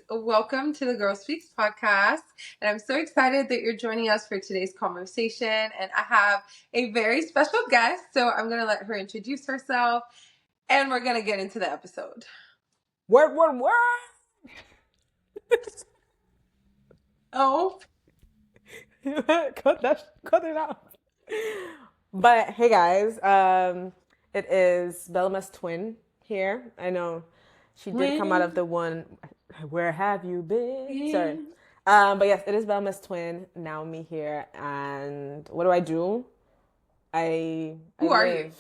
Welcome to the Girl Speaks podcast. And I'm so excited that you're joining us for today's conversation. And I have a very special guest. So I'm going to let her introduce herself and we're going to get into the episode. Word. Oh. cut it out. But hey guys, it is Belma's twin here. I know she did come out of the one. Where have you been? Sorry. But yes, it is Belma's twin, Naomi here. And what do I do? Who are you?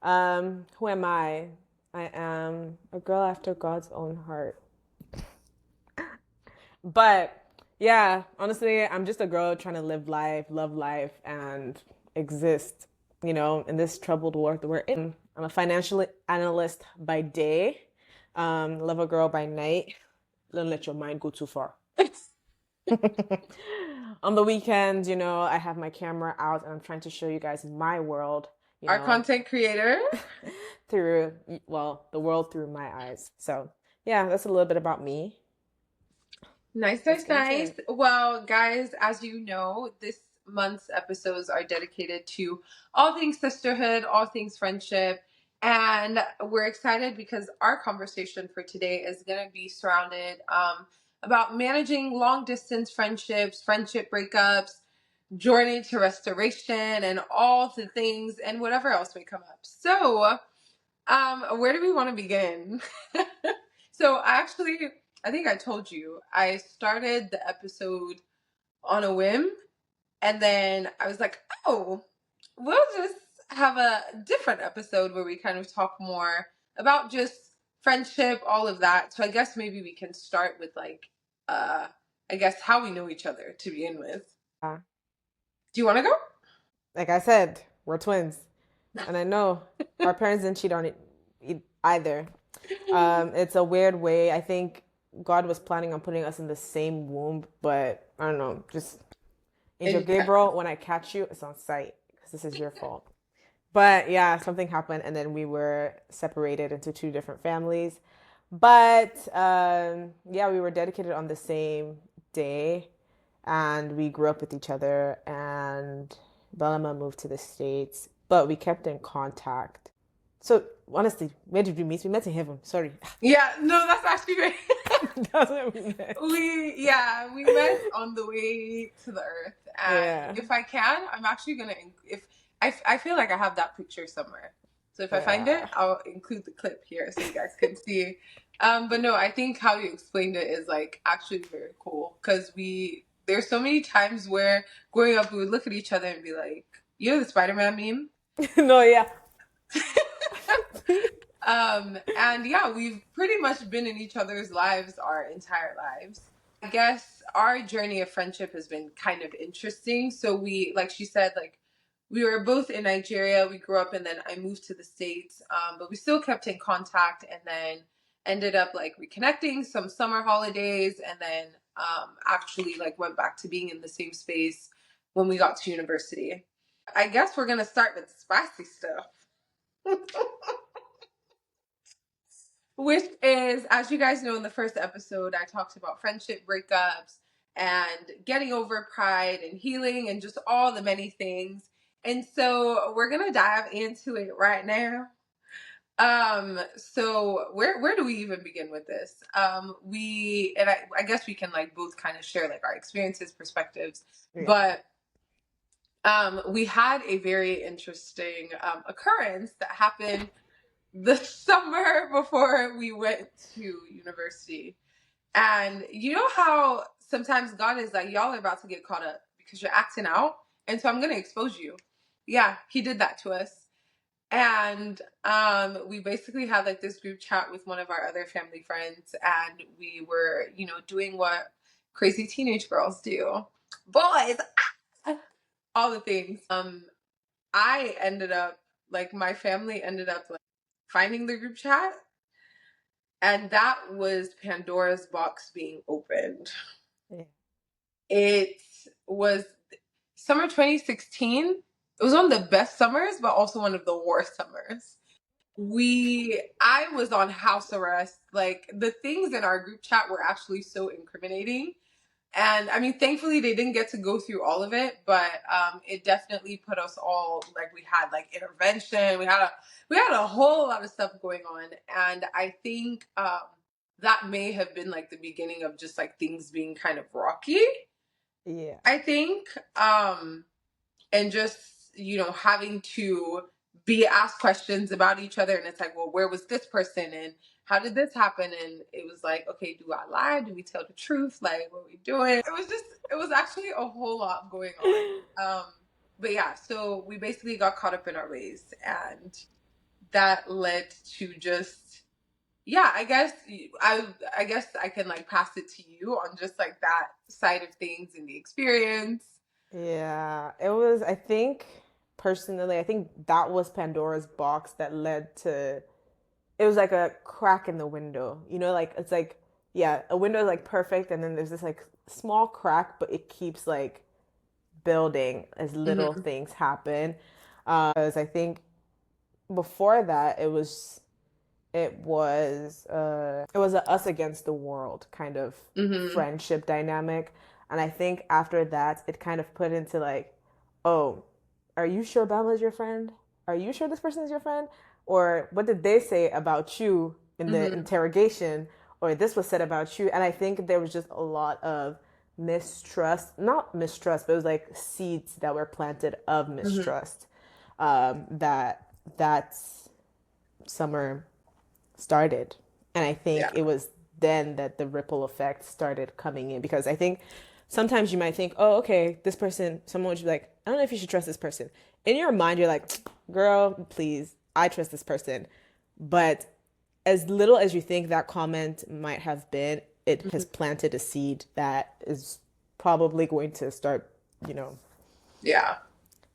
Who am I? I am a girl after God's own heart. But yeah, honestly, I'm just a girl trying to live life, love life, and exist, in this troubled world that we're in. I'm a financial analyst by day, love a girl by night. Don't let your mind go too far. On the weekends, I have my camera out and I'm trying to show you guys my world. Our content creator. Through, the world through my eyes. So yeah, that's a little bit about me. Nice. Well, guys, as you know, this month's episodes are dedicated to all things sisterhood, all things friendship. And we're excited because our conversation for today is going to be surrounded about managing long distance friendships, friendship breakups, journey to restoration, and all the things and whatever else may come up. So, where do we want to begin? So I think I told you, I started the episode on a whim, and then I was like, oh, we'll just have a different episode where we kind of talk more about just friendship, all of that. So I guess maybe we can start with how we know each other to begin with. Do you want to go? Like I said, we're twins. And I know our parents didn't cheat on it either. It's a weird way. I think God was planning on putting us in the same womb, but I don't know. Just Angel Gabriel, when I catch you, it's on sight because this is your fault. But yeah, something happened, and then we were separated into two different families. But yeah, we were dedicated on the same day, and we grew up with each other. And Belma moved to the States, but we kept in contact. So honestly, where did we meet? We met in heaven. Sorry. Yeah, no, that's actually right. That's where we met. We met on the way to the earth. And if I can, I'm actually gonna I feel like I have that picture somewhere. So if I find it, I'll include the clip here so you guys can see. But no, I think how you explained it is like actually very cool because there's so many times where growing up we would look at each other and be like, you know the Spider-Man meme? No, yeah. And yeah, we've pretty much been in each other's lives our entire lives. I guess our journey of friendship has been kind of interesting. So like she said, like we were both in Nigeria. We grew up and then I moved to the States. But we still kept in contact and then ended up like reconnecting some summer holidays and then actually like went back to being in the same space when we got to university. I guess we're going to start with spicy stuff. Which is, as you guys know, in the first episode, I talked about friendship breakups and getting over pride and healing and just all the many things. And so we're going to dive into it right now. So where do we even begin with this? I guess we can like both kind of share like our experiences, perspectives, but we had a very interesting occurrence that happened the summer before we went to university. And you know how sometimes God is like, y'all are about to get caught up because you're acting out. And so I'm going to expose you. Yeah, he did that to us. And we basically had like this group chat with one of our other family friends. And we were, doing what crazy teenage girls do. Boys, all the things. I ended up, like my family ended up like finding the group chat, and that was Pandora's box being opened. Yeah. It was summer 2016. It was one of the best summers, but also one of the worst summers. I was on house arrest. Like the things in our group chat were actually so incriminating. And I mean, thankfully they didn't get to go through all of it, but it definitely put us all, like, we had like intervention, we had a whole lot of stuff going on, and I think that may have been like the beginning of just like things being kind of rocky. Yeah. I think, and just having to be asked questions about each other, and it's like, well, where was this person, and how did this happen? And it was like, okay, do I lie, do we tell the truth, like what are we doing? It was actually a whole lot going on. But yeah, so we basically got caught up in our ways, and that led to just, yeah, I guess I can like pass it to you on just like that side of things and the experience. Yeah, it was, I think, personally, I think that was Pandora's box that led to, it was like a crack in the window. You know, like, it's like, yeah, a window is like perfect, and then there's this like small crack, but it keeps like building as little Mm-hmm. things happen. Because I think before that, it was a us against the world kind of Mm-hmm. friendship dynamic. And I think after that it kind of put into like, oh, are you sure Bama is your friend? Are you sure this person is your friend? Or what did they say about you in the Mm-hmm. interrogation? Or this was said about you. And I think there was just a lot of mistrust, not mistrust, but it was like seeds that were planted of Mm-hmm. mistrust, that summer started. And I think Yeah. it was then that the ripple effect started coming in, because I think sometimes you might think, oh, okay, this person, someone would be like, I don't know if you should trust this person. In your mind, you're like, girl, please, I trust this person. But as little as you think that comment might have been, it has Mm-hmm. planted a seed that is probably going to start, you know, Yeah.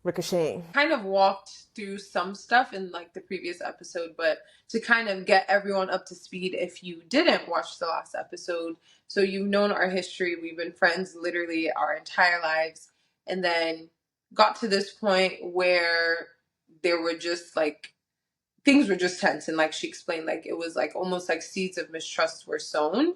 ricocheting. Kind of walked through some stuff in like the previous episode, but to kind of get everyone up to speed, if you didn't watch the last episode, so you've known our history, we've been friends literally our entire lives, and then got to this point where there were just like things were just tense, and like she explained, like it was like almost like seeds of mistrust were sown,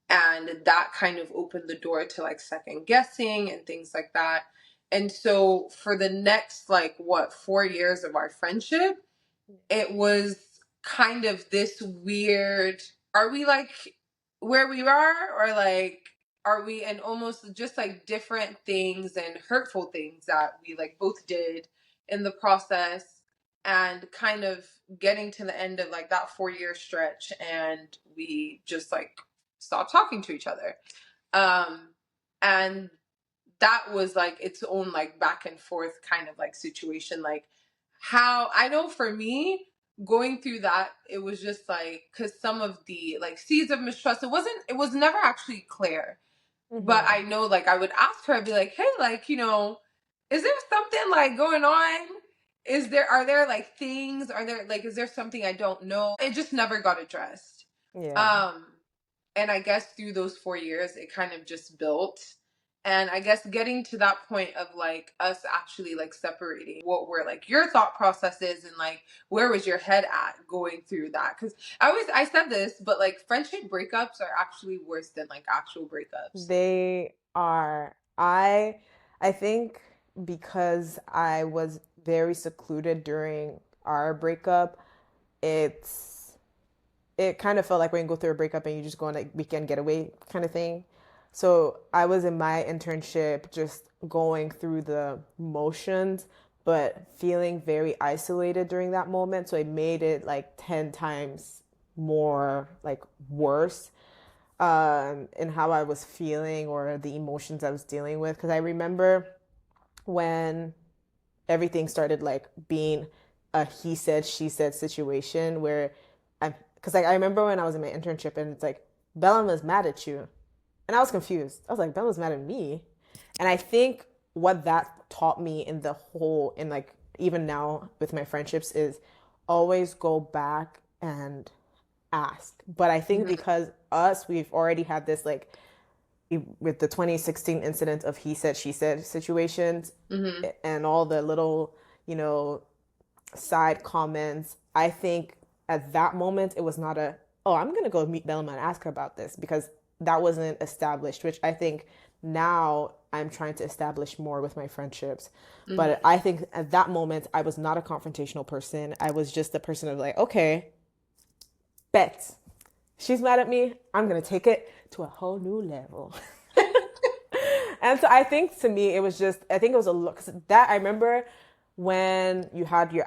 and that kind of opened the door to like second guessing and things like that. And so for the next like what 4 years of our friendship, it was kind of this weird, are we like where we are, or like are we, and almost just like different things and hurtful things that we like both did in the process, and kind of getting to the end of like that 4 year stretch, and we just like stopped talking to each other. um and that was like its own like back and forth kind of like situation. Like, how I know for me, going through that, it was just like, because some of the like seeds of mistrust, it was never actually clear, but Mm-hmm. I know like I would ask her, I'd be like, hey, like, is there something like going on, are there like things, are there like, is there something I don't know? It just never got addressed. Yeah. um and I guess through those 4 years, it kind of just built. And I guess getting to that point of like us actually like separating, what were like your thought processes, and like where was your head at going through that? Because I said this, but like friendship breakups are actually worse than like actual breakups. They are. I think because I was very secluded during our breakup, it's it kind of felt like when you go through a breakup and you just go on a weekend getaway kind of thing. So I was in my internship just going through the motions, but feeling very isolated during that moment. So it made it like 10 times more like worse, in how I was feeling or the emotions I was dealing with. Because I remember when everything started like being a he said, she said situation where because like I remember when I was in my internship and it's like, Bella was mad at you. And I was confused. I was like, Bella's mad at me. And I think what that taught me in the whole, in like, even now with my friendships, is always go back and ask. But I think Mm-hmm. because us, we've already had this like with the 2016 incident of he said she said situations Mm-hmm. and all the little, you know, side comments. I think at that moment, it was not a, oh, I'm going to go meet Belma and ask her about this, because that wasn't established, which I think now I'm trying to establish more with my friendships. But Mm-hmm. I think at that moment, I was not a confrontational person. I was just the person of like, okay, bet. She's mad at me. I'm going to take it to a whole new level. And so I think to me, it was just, I think it was a look that I remember when you had your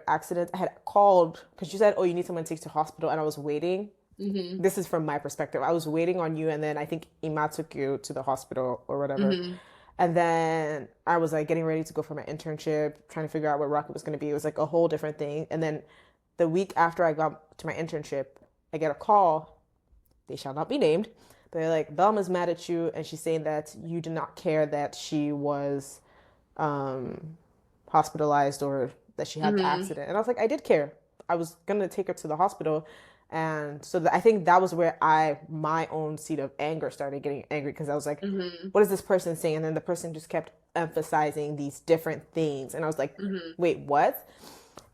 accident. I had called because you said, "Oh, you need someone to take you to hospital," and I was waiting. Mm-hmm. This is from my perspective. I was waiting on you, and then I think Ima took you to the hospital or whatever. Mm-hmm. And then I was like getting ready to go for my internship, trying to figure out what Rocket was going to be. It was like a whole different thing. And then the week after I got to my internship, I get a call. They shall not be named. They're like, Velma's mad at you, and she's saying that you did not care that she was um, hospitalized or that she had the Mm-hmm. accident. And I was like, I did care. I was gonna take her to the hospital, and so I think that was where my own seed of anger started getting angry, because I was like, Mm-hmm. what is this person saying? And then the person just kept emphasizing these different things, and I was like, Mm-hmm. wait, what?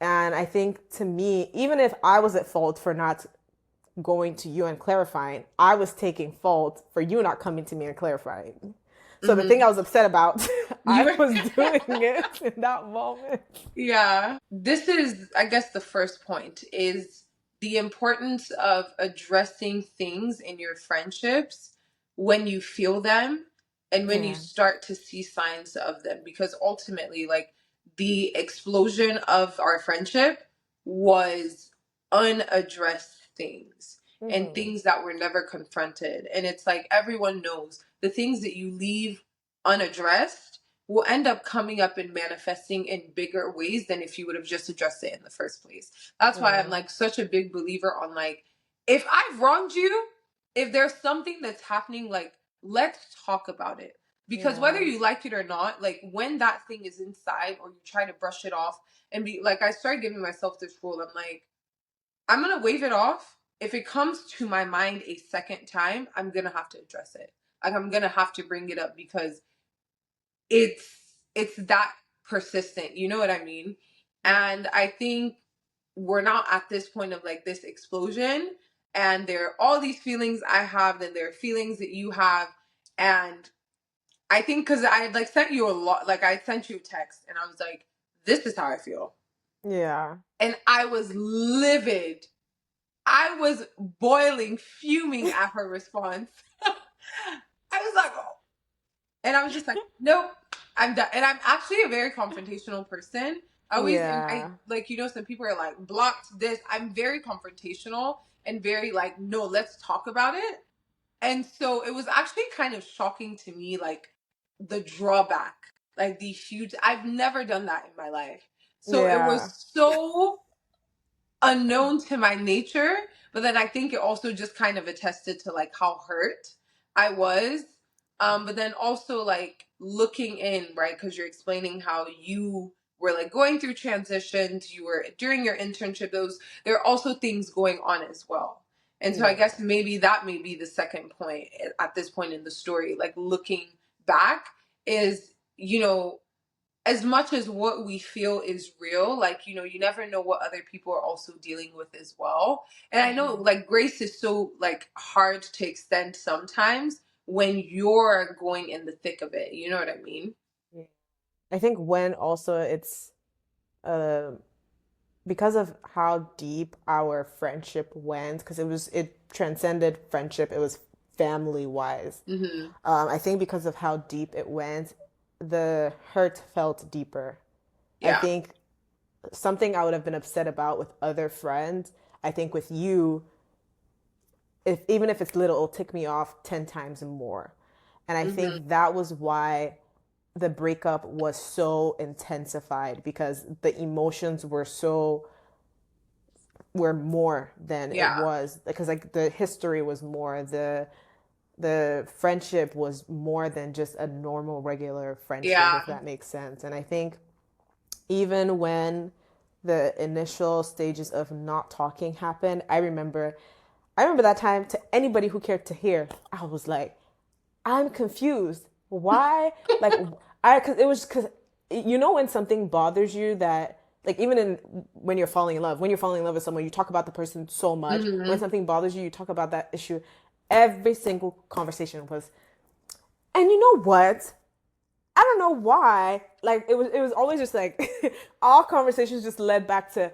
And I think to me, even if I was at fault for not going to you and clarifying, I was taking fault for you not coming to me and clarifying. So the thing Mm-hmm. I was upset about, You I were was doing it in that moment. Yeah. This is, I guess, the first point is the importance of addressing things in your friendships when you feel them and when you Yeah, start to see signs of them. Because ultimately, like, the explosion of our friendship was unaddressed things and hmm, things that were never confronted. And it's like everyone knows the things that you leave unaddressed will end up coming up and manifesting in bigger ways than if you would have just addressed it in the first place. That's why I'm yeah, like such a big believer on like, if I've wronged you, if there's something that's happening, like, let's talk about it. Because whether yeah, you like it or not, like when that thing is inside or you try to brush it off and be like, I started giving myself this rule. I'm like, I'm going to wave it off. If it comes to my mind a second time, I'm going to have to address it. Like, I'm going to have to bring it up because it's it's that persistent, you know what I mean? And I think we're not at this point of like this explosion, and there are all these feelings I have, then there are feelings that you have. And I think because I had like sent you a lot, like I sent you a text and I was like, this is how I feel. yeah, And I was livid. I was boiling, fuming at her response. I was like, oh. And I was just like, nope, I'm done. And I'm actually a very confrontational person. I always, and I yeah, like, some people are like, blocked this. I'm very confrontational and very like, no, let's talk about it. And so it was actually kind of shocking to me, like the drawback, like the huge, I've never done that in my life. So it was yeah, so unknown to my nature, but then I think it also just kind of attested to like how hurt I was. But then also like looking in, right? Because you're explaining how you were like going through transitions, you were during your internship, those there are also things going on as well. And so I yeah, guess maybe that may be the second point at this point in the story, like looking back is, as much as what we feel is real, like, you never know what other people are also dealing with as well. And I know hmm, like grace is so like hard to extend sometimes when you're going in the thick of it. You know what I mean? yeah. I think when also it's uh because of how deep our friendship went, because it transcended friendship, it was family wise. Mm-hmm. I think because of how deep it went, the hurt felt deeper. I Yeah. think something I would have been upset about with other friends, I think with you, if even if it's little, it'll tick me off 10 times more. And I Mm-hmm. think that was why the breakup was so intensified, because the emotions were more than it Yeah. was, because like the history was more, the friendship was more than just a normal regular friendship, Yeah. if that makes sense. And I think even when the initial stages of not talking happened, I remember that time, to anybody who cared to hear, I was like, I'm confused. Why? Like, because it was, because when something bothers you that like even in when you're falling in love, when you're falling in love with someone, you talk about the person so much. When Mm-hmm. something bothers you, you talk about that issue. Every single conversation was, and you know what? I don't know why. Like it was always just like all conversations just led back to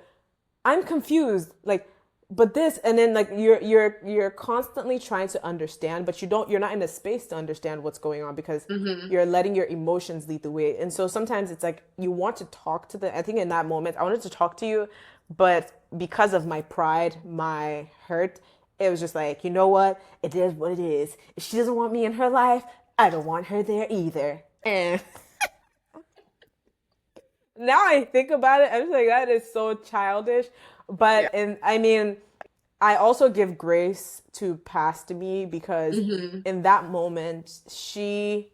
I'm confused. Like, but this, and then like you're constantly trying to understand, but you're not in the space to understand what's going on because Mm-hmm. you're letting your emotions lead the way. And so sometimes it's like you want to talk to I think in that moment I wanted to talk to you, but because of my pride, my hurt, it was just like, you know what? It is what it is. If she doesn't want me in her life, I don't want her there either. And now I think about it, I'm just like, that is so childish. Yeah. But and I mean, I also give grace to past me because Mm-hmm. in that moment she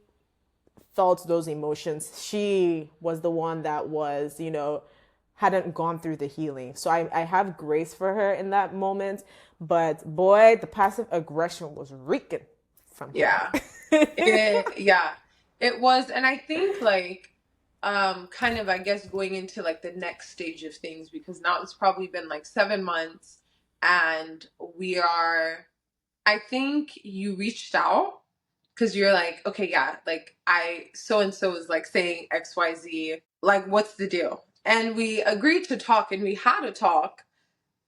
felt those emotions. She was the one that was, hadn't gone through the healing. So I have grace for her in that moment. But boy, the passive aggression was reeking from him. Yeah. Yeah, it was. And I think like, kind of, I guess, going into like the next stage of things, because now it's probably been like 7 months and we are, I think you reached out because you're like, okay, yeah, like so and so is like saying XYZ, like, what's the deal? And we agreed to talk and we had a talk.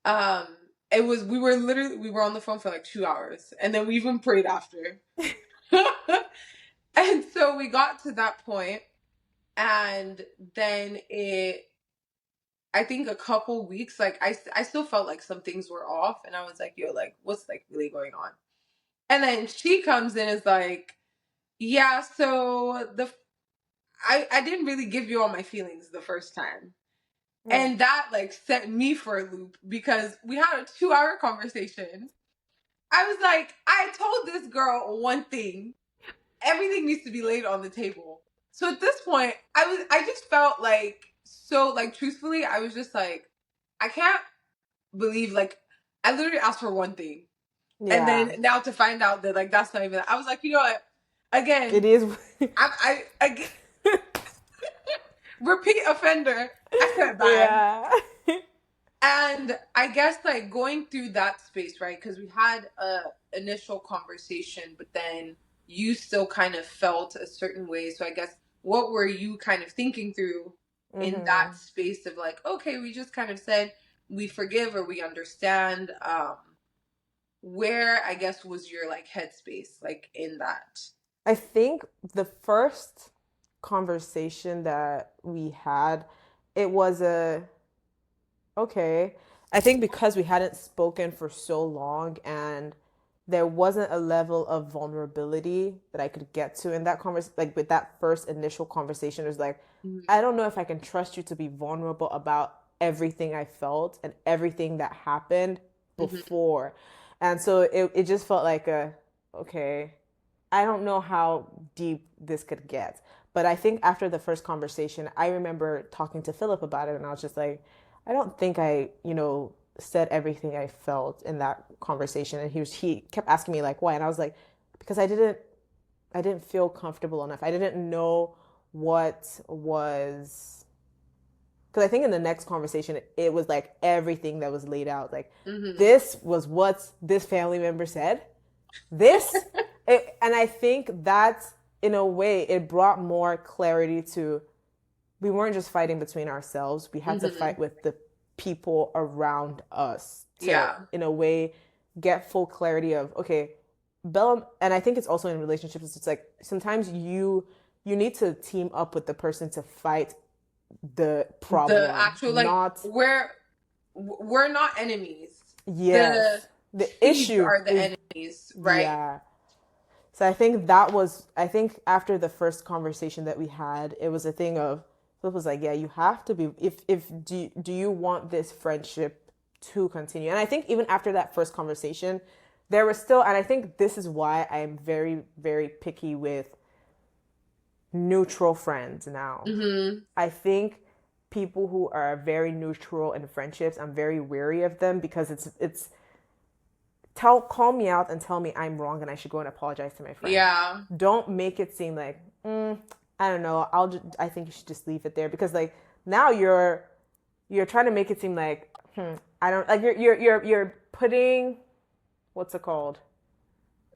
Um, we were on the phone for like 2 hours and then we even prayed after. And so we got to that point, and then I think a couple weeks, like I still felt like some things were off, and I was like, yo, like, what's like really going on? And then she comes in, is like, yeah, so I didn't really give you all my feelings the first time. Yeah. And that like set me for a loop because we had a 2 hour conversation. I was like, I told this girl one thing, everything needs to be laid on the table. So at this point, I just felt like, so like, truthfully, I was just like, I can't believe, like, I literally asked for one thing. And then Yeah. now to find out that like that's not even, I was like, you know what? It Again, is. I repeat offender. I said bye. Yeah. And I guess like going through that space, right? Because we had a initial conversation, but then you still kind of felt a certain way. So I guess what were you kind of thinking through in that Hmm. space of like, okay, we just kind of said we forgive or we understand. Where I guess was your like headspace like in that? I think the first conversation that we had, it was okay. I think because we hadn't spoken for so long and there wasn't a level of vulnerability that I could get to in that like with that first initial conversation, it was like, I Mm-hmm. don't know if I can trust you to be vulnerable about everything I felt and everything that happened Mm-hmm. before. And so it just felt like okay, I don't know how deep this could get. But I think after the first conversation, I remember talking to Philip about it, and I was just like, I don't think I, said everything I felt in that conversation. And he kept asking me like why, and I was like, because I didn't feel comfortable enough. I didn't know what was, because I think in the next conversation it was like everything that was laid out. Like Mm-hmm. this was what this family member said. This, and I think that in a way it brought more clarity to, we weren't just fighting between ourselves. We had to Mm-hmm. fight with the people around us to, Yeah. in a way, get full clarity of, okay, Bella, and I think it's also in relationships, it's like sometimes you need to team up with the person to fight the The problem, actual like, not, we're not enemies. The yes, the seeds issue are the is, enemies, right? yeah. So I think after the first conversation that we had, it was a thing of, Philip was like, yeah, you have to be, if do you want this friendship to continue? And I think even after that first conversation, there was still, and I think this is why I'm very, very picky with neutral friends now. Mm-hmm. I think people who are very neutral in friendships, I'm very wary of them because it's call me out and tell me I'm wrong and I should go and apologize to my friend. Yeah. Don't make it seem like, I don't know, I think you should just leave it there because like now you're trying to make it seem like I don't like you're putting what's it called,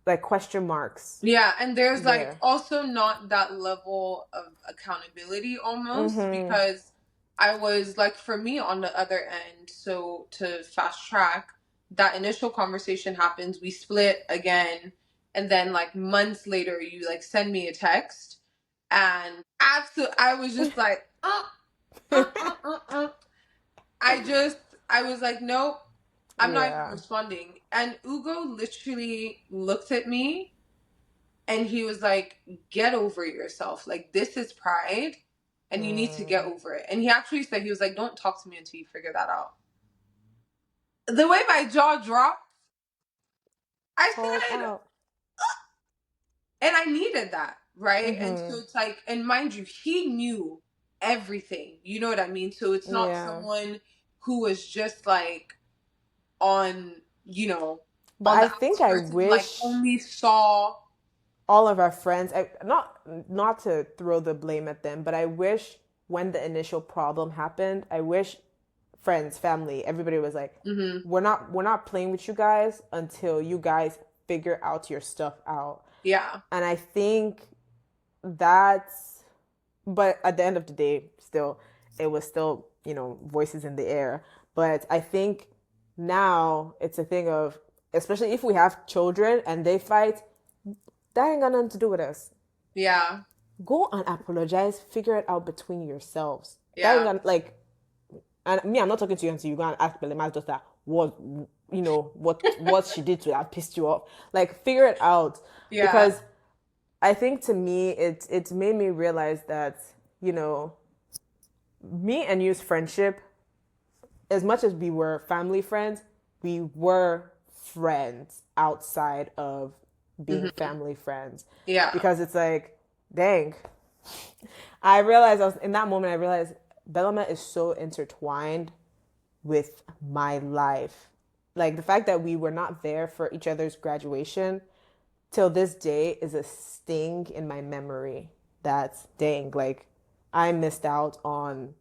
like question marks Yeah, and there's like there. also not that level of accountability almost Mm-hmm. because I was like for me on the other end, so to fast track, that initial conversation happens, we split again, and then like months later you like send me a text and absolutely I was just like uh, uh, uh, uh. I just I was like nope, I'm not even Yeah. responding. And Ugo literally looked at me and he was like, get over yourself. Like, this is pride and you need to get Mm. over it. And he actually said, he was like, don't talk to me until you figure that out. The way my jaw dropped, I Called said, out. and I needed that, right? And so Mm-hmm. it's like, and mind you, he knew everything. You know what I mean? So it's not Yeah. someone who was just like on, you know, But on the I think I outskirts and like wish only saw. all of our friends, not to throw the blame at them, but I wish when the initial problem happened, I wish friends, family, everybody was like, Mm-hmm. we're not playing with you guys until you guys figure out your stuff out. Yeah. And I think that's, but at the end of the day, still, it was still, voices in the air. But I think now it's a thing of, especially if we have children and they fight, that ain't got nothing to do with us. Yeah. Go and apologize, figure it out between yourselves. That ain't Yeah. gonna, like, and me, I'm not talking to you until you go and ask Belema's daughter what she did to have pissed you off. Like, figure it out. Yeah. Because I think to me it's made me realize that, you know, me and you's friendship, as much as we were family friends, we were friends outside of being Mm-hmm. family friends. Yeah. Because it's like, dang. I realized I was in that moment I realized Bellama is so intertwined with my life. Like the fact that we were not there for each other's graduation till this day is a sting in my memory. That's dang, like I missed out on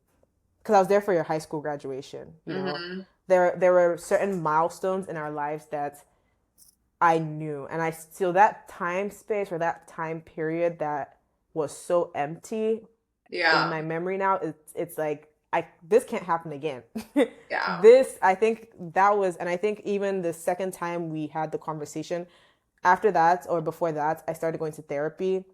because I was there for your high school graduation. Mm-hmm. There were certain milestones in our lives that I knew, and I still that time space or that time period that was so empty in Yeah. my memory now. It's like I this can't happen again. Yeah. This I think that was, and I think even the second time we had the conversation after that or before that, I started going to therapy,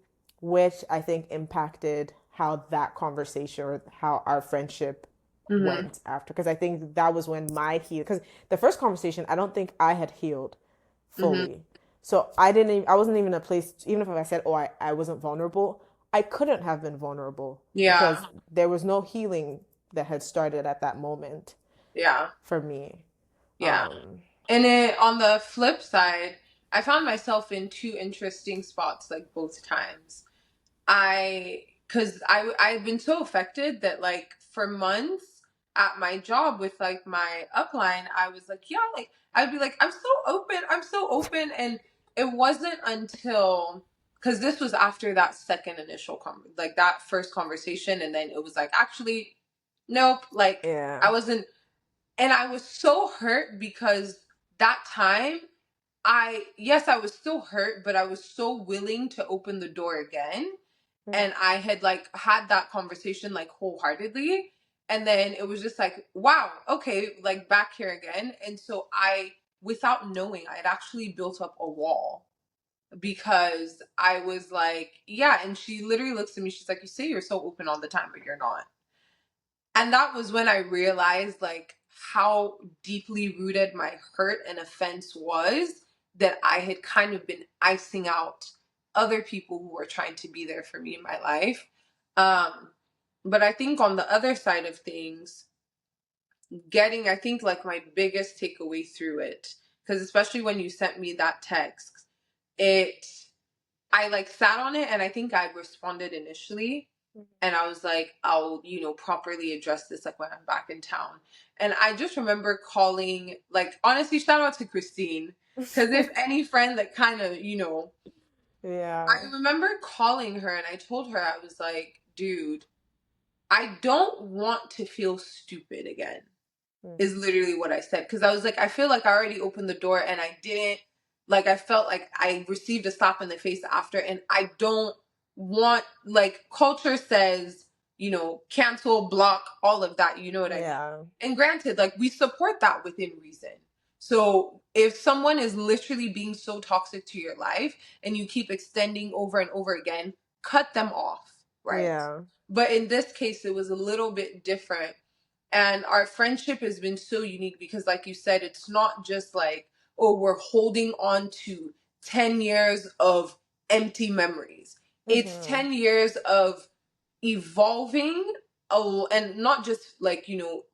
which I think impacted how that conversation or how our friendship Mm-hmm. went after. Because I think that was when my heal. Because the first conversation, I don't think I had healed Mm-hmm. fully. So I didn't. I wasn't even in a place. Even if I said, "Oh, I wasn't vulnerable," I couldn't have been vulnerable Yeah. because there was no healing that had started at that moment Yeah. for me. Yeah. Um, And it on the flip side, I found myself in two interesting spots like both times. Because I've been so affected that like for months at my job with like my upline, I was like, yeah, like I'd be like, I'm so open, and it wasn't until because this was after that second initial like that first conversation, and then it was like actually, nope, like yeah. I wasn't, and I was so hurt because that time yes, I was still hurt, but I was so willing to open the door again. Mm. And I had like had that conversation like wholeheartedly. And then it was just like, wow, okay, like back here again. And so without knowing, I had actually built up a wall because I was like, yeah. And she literally looks at me, she's like, you say you're so open all the time, but you're not. And that was when I realized like how deeply rooted my hurt and offense was, that I had kind of been icing out other people who were trying to be there for me in my life. Um, but I think on the other side of things, I think like my biggest takeaway through it, because especially when you sent me that text, it, I like sat on it and I think I responded initially and I was like, I'll, properly address this like when I'm back in town. And I just remember calling, like, honestly, shout out to Christine. Because if any friend that kind of, Yeah. I remember calling her and I told her, I was like, dude, I don't want to feel stupid again, Mm. is literally what I said. Because I was like, I feel like I already opened the door and I didn't, like, I felt like I received a slap in the face after. And I don't want, like, culture says, cancel, block, all of that. You know what I mean? Yeah. And granted, like, we support that within reason. So if someone is literally being so toxic to your life and you keep extending over and over again, cut them off, right? Yeah. But in this case, it was a little bit different. And our friendship has been so unique because, like you said, it's not just like, oh, we're holding on to 10 years of empty memories. It's Mm-hmm. 10 years of evolving, and not just like,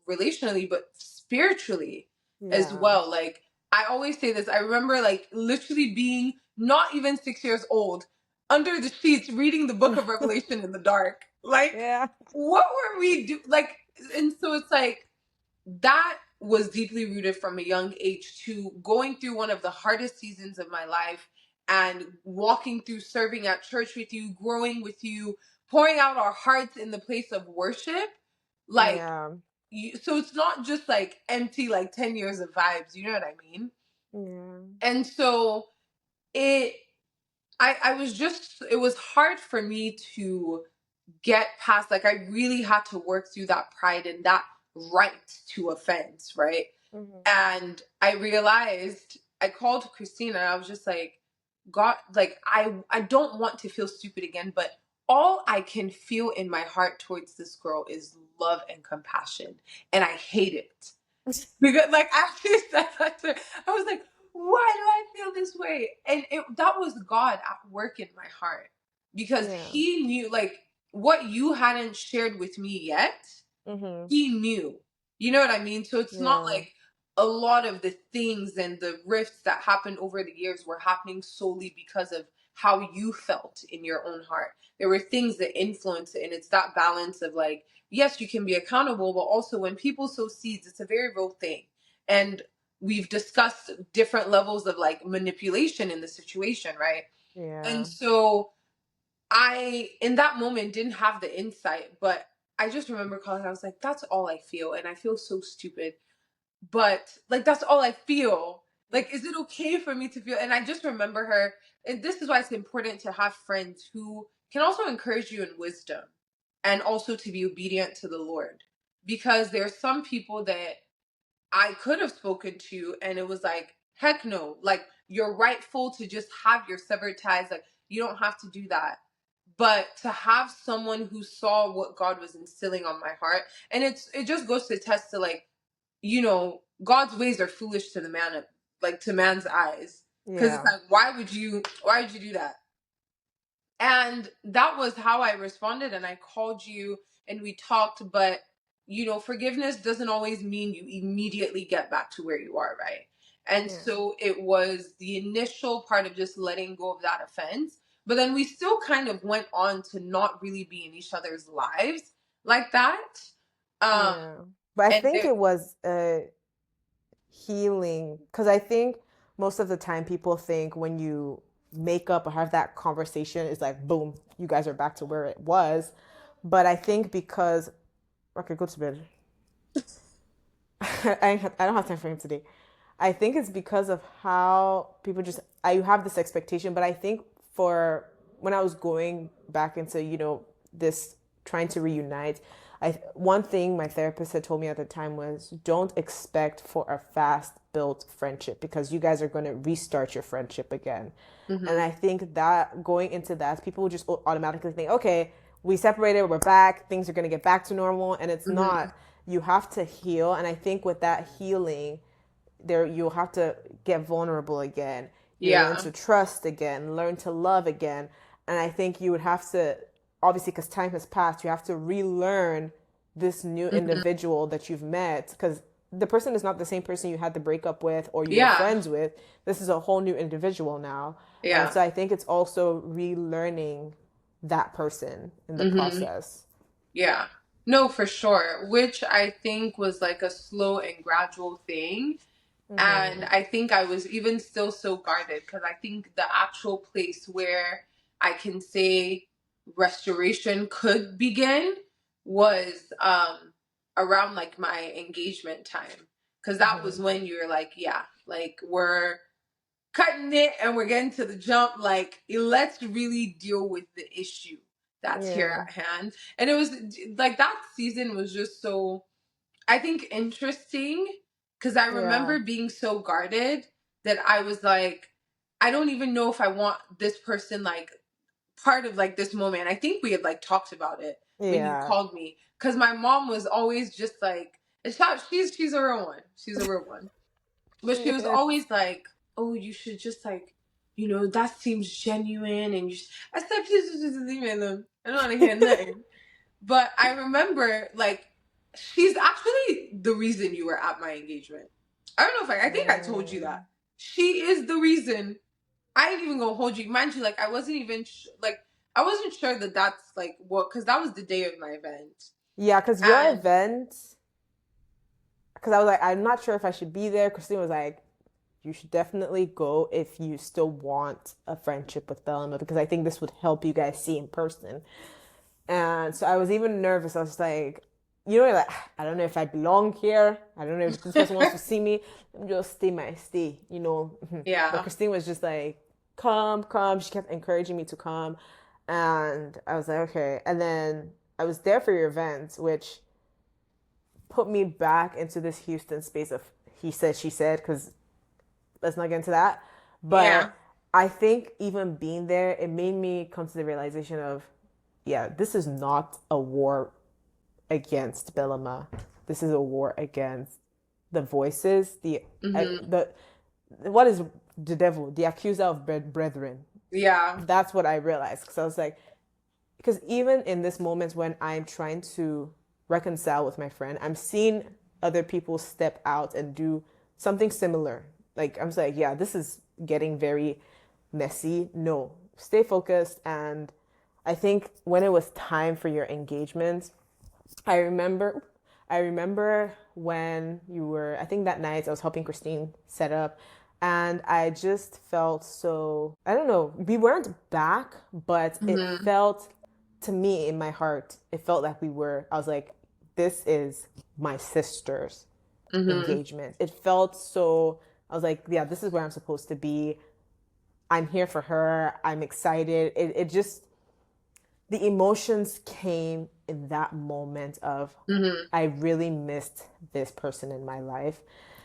relationally, but spiritually as Yeah. well. Like, I always say this. I remember, like, literally being not even 6 years old under the sheets reading the book of Revelation in the dark. Like, Yeah. what were we do? Like, and so it's like, that was deeply rooted from a young age to going through one of the hardest seasons of my life and walking through serving at church with you, growing with you, pouring out our hearts in the place of worship. Like, Yeah. so it's not just like empty, like 10 years of vibes, you know what I mean? Yeah. And so it, I was just, it was hard for me to get past, like, I really had to work through that pride and that right to offense, right? Mm-hmm. And I realized, I called Christina and I was just like, God, like, I don't want to feel stupid again, but all I can feel in my heart towards this girl is love and compassion. And I hate it. Because, like, I actually said that to her. I was like, why do I feel this way? And that was God at work in my heart. Because Yeah. he knew, like, what you hadn't shared with me yet, Mm-hmm. he knew. You know what I mean? So it's not Yeah. like a lot of the things and the rifts that happened over the years were happening solely because of how you felt in your own heart. There were things that influenced it, and it's that balance of, like, yes, you can be accountable, but also when people sow seeds, it's a very real thing. And we've discussed different levels of, like, manipulation in the situation, right? And Yeah. so I, in that moment, didn't have the insight, but I just remember calling. I was like, that's all I feel. And I feel so stupid. But, like, that's all I feel. Like, is it okay for me to feel? And I just remember her. And this is why it's important to have friends who can also encourage you in wisdom and also to be obedient to the Lord. Because there's some people that I could have spoken to, and it was like, heck no. Like, you're rightful to just have your severed ties. Like, you don't have to do that. But to have someone who saw what God was instilling on my heart, and it just goes to test to, like, God's ways are foolish to the man, like, to man's eyes. Because it's Yeah. like, why would you do that? And that was how I responded. And I called you and we talked. But, forgiveness doesn't always mean you immediately get back to where you are, right? And Yeah. so it was the initial part of just letting go of that offense. But then we still kind of went on to not really be in each other's lives like that. Um, Yeah. But I and think there, it was healing because I think most of the time people think when you make up or have that conversation, it's like, boom, you guys are back to where it was. But I think because, okay, go to bed. I don't have time for him today. I think it's because of how people just I have this expectation, but I think for when I was going back into this trying to reunite, I one thing my therapist had told me at the time was don't expect for a fast built friendship because you guys are going to restart your friendship again. And mhm, I think that going into that, people would just automatically think, okay, we separated, we're back, things are going to get back to normal. And it's mhm, not. You have to heal. And I think with that healing, there you'll have to get vulnerable again. You learn yeah, to trust again, learn to love again. And I think you would have to, obviously, because time has passed, you have to relearn this new mhm, individual that you've met because the person is not the same person you had the breakup with or you were yeah, friends with. This is a whole new individual now. And yeah, so I think it's also relearning that person in the mhm, process. yeah. No, for sure. Which I think was like a slow and gradual thing. And Mm-hmm. I think I was even still so guarded because I think the actual place where I can say restoration could begin was around like my engagement time, because that was Mm-hmm. when you were like, yeah, like we're cutting it and we're getting to the jump. Like, let's really deal with the issue that's here Yeah. at hand. And it was like that season was just so, I think, interesting, because I Yeah. remember being so guarded that I was like, I don't even know if I want this person like part of like this moment. I think we had like talked about it when you Yeah. called me, because my mom was always just like, it's not, she's a real one. She's a real one. But She she was is. always like, "Oh, you should just like, that seems genuine." And I said, "Please just leave me alone. I don't want to hear nothing." But I remember, like, she's actually the reason you were at my engagement. I don't know if I think I told you Mm. that. She is the reason. I ain't even gonna hold you. Mind you, like, I wasn't even like, I wasn't sure that that's like what, because that was the day of my event. Yeah, because your And event, because I was like, I'm not sure if I should be there. Christine was like, you should definitely go if you still want a friendship with Thelma, because I think this would help you guys see in person. And so I was even nervous. I was like, like, I don't know if I belong here. I don't know if this person wants to see me. Let me just stay my stay. But yeah. Christine was just like, come, come. She kept encouraging me to come. And I was like, okay. And then I was there for your event, which put me back into this Houston space of he said, she said, because let's not get into that. Yeah. But I think even being there, it made me come to the realization of, yeah, this is not a war against Belema. This is a war against the voices, Mm-hmm. the what is the devil, the accuser of brethren. Yeah. That's what I realized, because I was like, because even in this moment when I'm trying to reconcile with my friend, I'm seeing other people step out and do something similar. Like, I'm just like, yeah, this is getting very messy. No, stay focused. And I think when it was time for your engagement, I remember I remember when you were, I think that night I was helping Christine set up, and I just felt so, I don't know, we weren't back, but it Mm-hmm. felt to me in my heart, it felt like we were, I was like, this is my sister's Mm-hmm. engagement. It felt so, I was like, yeah, this is where I'm supposed to be. I'm here for her. I'm excited. It just, the emotions came in that moment of, Mm-hmm. I really missed this person in my life.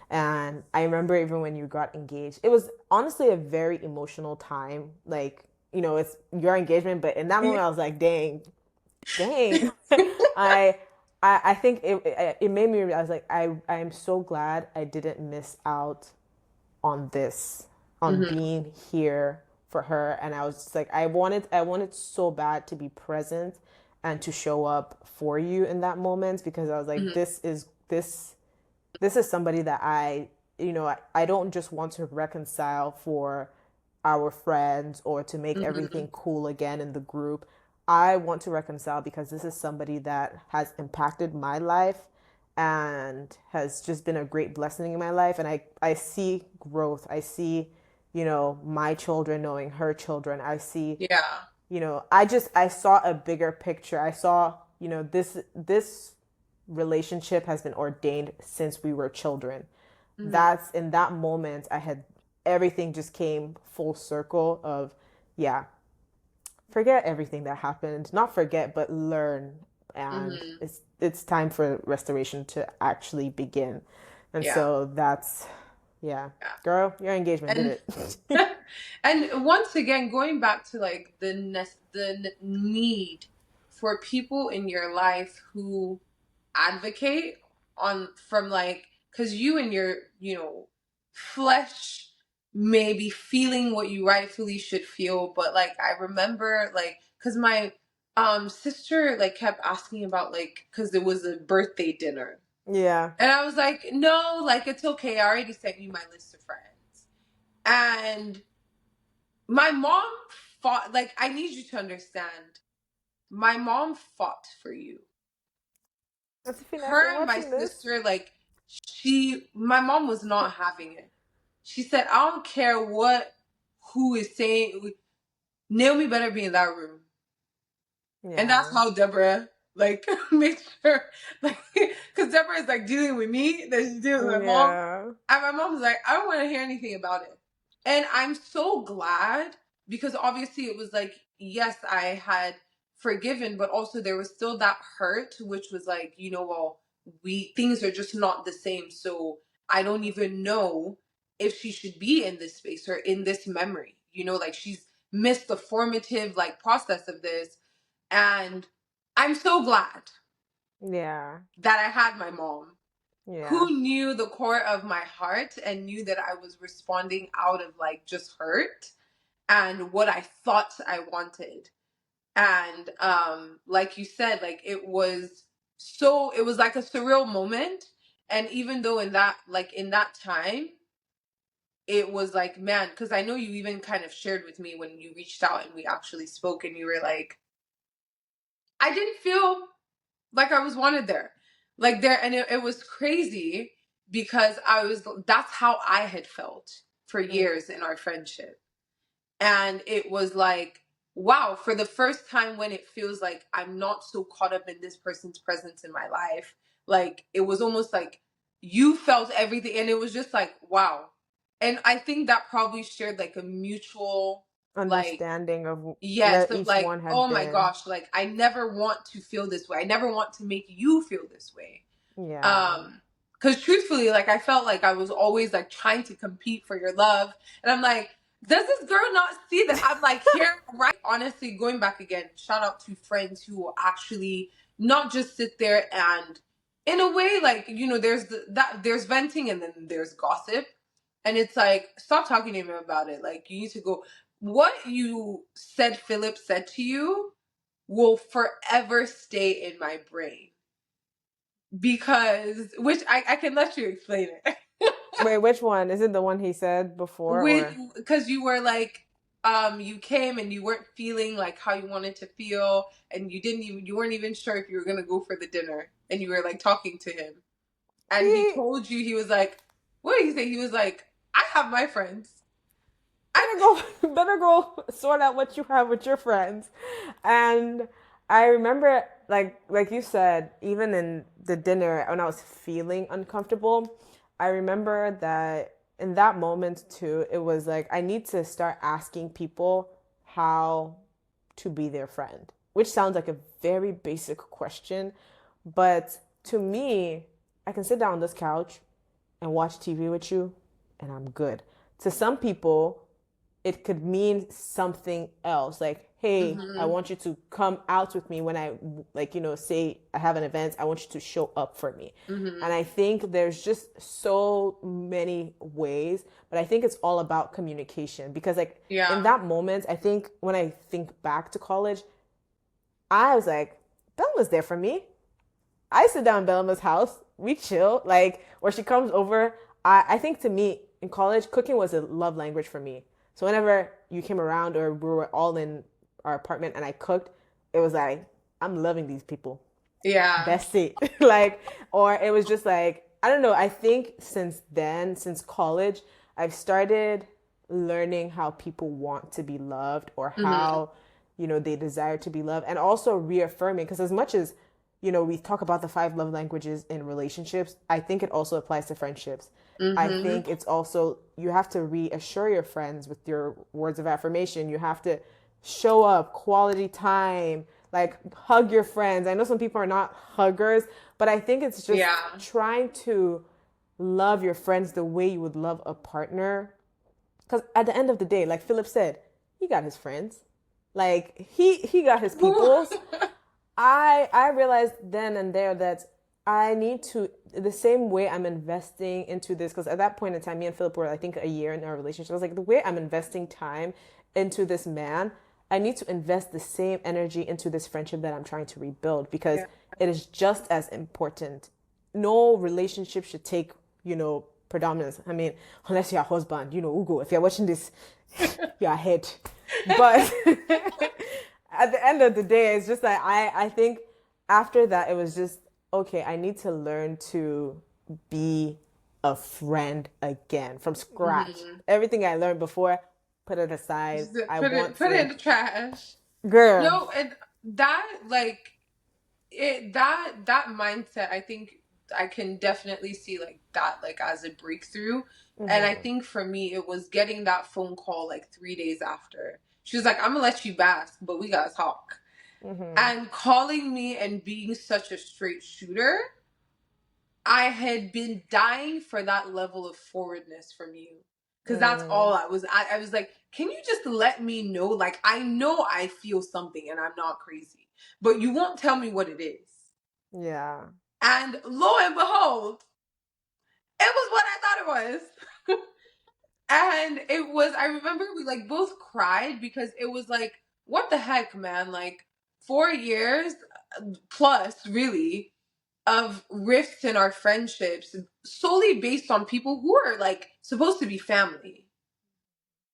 And I remember even when you got engaged, it was honestly a very emotional time. Like, it's your engagement, but in that moment I was like, dang, dang. I I think it made me realize, like, I am so glad I didn't miss out on this, on Mm-hmm. being here for her. And I was just like, I wanted so bad to be present and to show up for you in that moment, because I was like, Mm-hmm. this is somebody that I don't just want to reconcile for our friends or to make Mm-hmm. everything cool again in the group. I want to reconcile because this is somebody that has impacted my life and has just been a great blessing in my life. And I see growth. I see, my children knowing her children. I see, Yeah. I saw a bigger picture. I saw, this relationship has been ordained since we were children. Mm-hmm. That's in that moment I had, everything just came full circle of, yeah, forget everything that happened. Not forget, but learn. And Mm-hmm. it's time for restoration to actually begin. And Yeah. so that's, yeah. Yeah. Girl, your engagement did And it. and once again, going back to like the need for people in your life who advocate on from like, because you and your flesh may be feeling what you rightfully should feel, but like I remember like, because my sister like kept asking about like, because it was a birthday dinner, Yeah. and I was like, no, like it's okay, I already sent you my list of friends. And my mom fought, like, I need you to understand, my mom fought for you. Josephina, if you're Her and my watching this, sister, like, my mom was not having it. She said, I don't care what, who is saying, Naomi better be in that room. And that's yeah. how Deborah. Like, make sure, like, because Deborah is like dealing with me, then she's dealing with my mom. Yeah. And my mom's like, I don't want to hear anything about it. And I'm so glad because obviously it was like, yes, I had forgiven, but also there was still that hurt, which was like, well, things are just not the same. So I don't even know if she should be in this space or in this memory. Like she's missed the formative like process of this. And I'm so glad Yeah. that I had my mom Yeah. who knew the core of my heart and knew that I was responding out of like just hurt and what I thought I wanted. And like you said, like it was like a surreal moment. And even though in that time, it was like, man, because I know you even kind of shared with me when you reached out and we actually spoke and you were like, I didn't feel like I was wanted there. Like there, and it was crazy because that's how I had felt for years in our friendship. And it was like, wow, for the first time when it feels like I'm not so caught up in this person's presence in my life, like it was almost like you felt everything. And it was just like, wow. And I think that probably shared like a mutual, like, Understanding of yes, where of each like, one had oh my been. gosh, like I never want to feel this way. I never want to make you feel this way. Yeah. Because truthfully, like I felt like I was always like trying to compete for your love. And I'm like, does this girl not see that I'm like here, right? Honestly, going back again, shout out to friends who will actually not just sit there and in a way, like, there's venting and then there's gossip. And it's like, stop talking to him about it. Like, you need to go. What you said, Philip said to you, will forever stay in my brain because, which I can let you explain it. Wait, which one? Is it the one he said before With or Because you were like, you came and you weren't feeling like how you wanted to feel, and you weren't even sure if you were gonna go for the dinner, and you were like talking to him, and he he told you, he was like, what did he say? He was like, I have my friends. I better go sort out what you have with your friends. And I remember like you said, even in the dinner when I was feeling uncomfortable, I remember that in that moment too, it was like I need to start asking people how to be their friend, which sounds like a very basic question, but to me, I can sit down on this couch and watch TV with you and I'm good. To some people, it could mean something else. Like, hey, I mm-hmm, want you to come out with me when I, like, say I have an event, I want you to show up for me. mm-hmm. And I think there's just so many ways, but I think it's all about communication because, like, in Yeah. that moment, I think when I think back to college, I was like, Belle was there for me. I sit down in Belma's house, we chill, like, or she comes over. I think to me in college, cooking was a love language for me. So whenever you came around or we were all in our apartment and I cooked, it was like, I'm loving these people. Yeah. That's it. Like, or it was just like, I don't know. I think since then, since college, I've started learning how people want to be loved or Mm-hmm. how, they desire to be loved and also reaffirming. Because as much as, we talk about the five love languages in relationships, I think it also applies to friendships. I Mm-hmm. think it's also, you have to reassure your friends with your words of affirmation. You have to show up, quality time, like hug your friends. I know some people are not huggers, but I think it's just Yeah. trying to love your friends the way you would love a partner. Because at the end of the day, like Philip said, he got his friends. Like he got his peoples. I realized then and there that I need to the same way I'm investing into this because at that point in time, me and Philip were I think a year in our relationship. I was like the way I'm investing time into this man, I need to invest the same energy into this friendship that I'm trying to rebuild because Yeah. it is just as important. No relationship should take predominance. I mean, unless you're a husband, Ugo. If you're watching this, you're ahead. But at the end of the day, it's just like I think after that it was just okay, I need to learn to be a friend again from scratch. Mm-hmm. Everything I learned before, put it aside. Just I put want it in to the trash. girl. No, and that like that mindset, I think I can definitely see like that, like as a breakthrough. And I Mm-hmm. think for me it was getting that phone call like 3 days after. She was like, I'm gonna let you bask, but we gotta talk. Mm-hmm. And calling me and being such a straight shooter, I had been dying for that level of forwardness from you. Cause that's all Mm. I was like, can you just let me know? Like, I know I feel something and I'm not crazy, but you won't tell me what it is. Yeah. And lo and behold, it was what I thought it was. And it was, I remember we like both cried because it was like, what the heck, man? Like 4 years plus, really, of rifts in our friendships solely based on people who are like supposed to be family.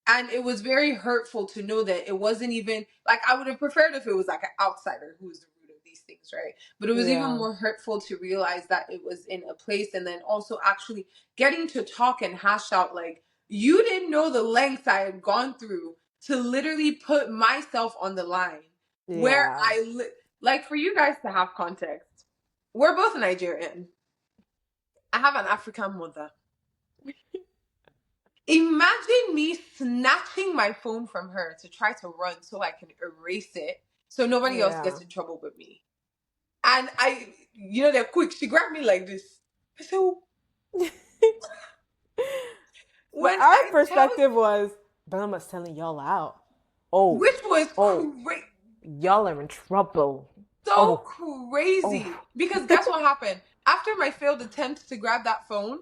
And it was very hurtful to know that it wasn't even like, I would have preferred if it was like an outsider who was the root of these things, right? But it was even Yeah. more hurtful to realize that it was in a place, and then also actually getting to talk and hash out like, you didn't know the lengths I had gone through to literally put myself on the line, where Yeah. like, for you guys to have context, we're both Nigerian. I have an African mother. Imagine me snatching my phone from her to try to run so I can erase it so nobody else Yeah. gets in trouble but me. And they're quick. She grabbed me like this. I said, But when our I tell perspective was Belma's telling y'all out. Oh, which was oh, y'all are in trouble. so Oh, oh. crazy. Because guess what happened? After my failed attempt to grab that phone,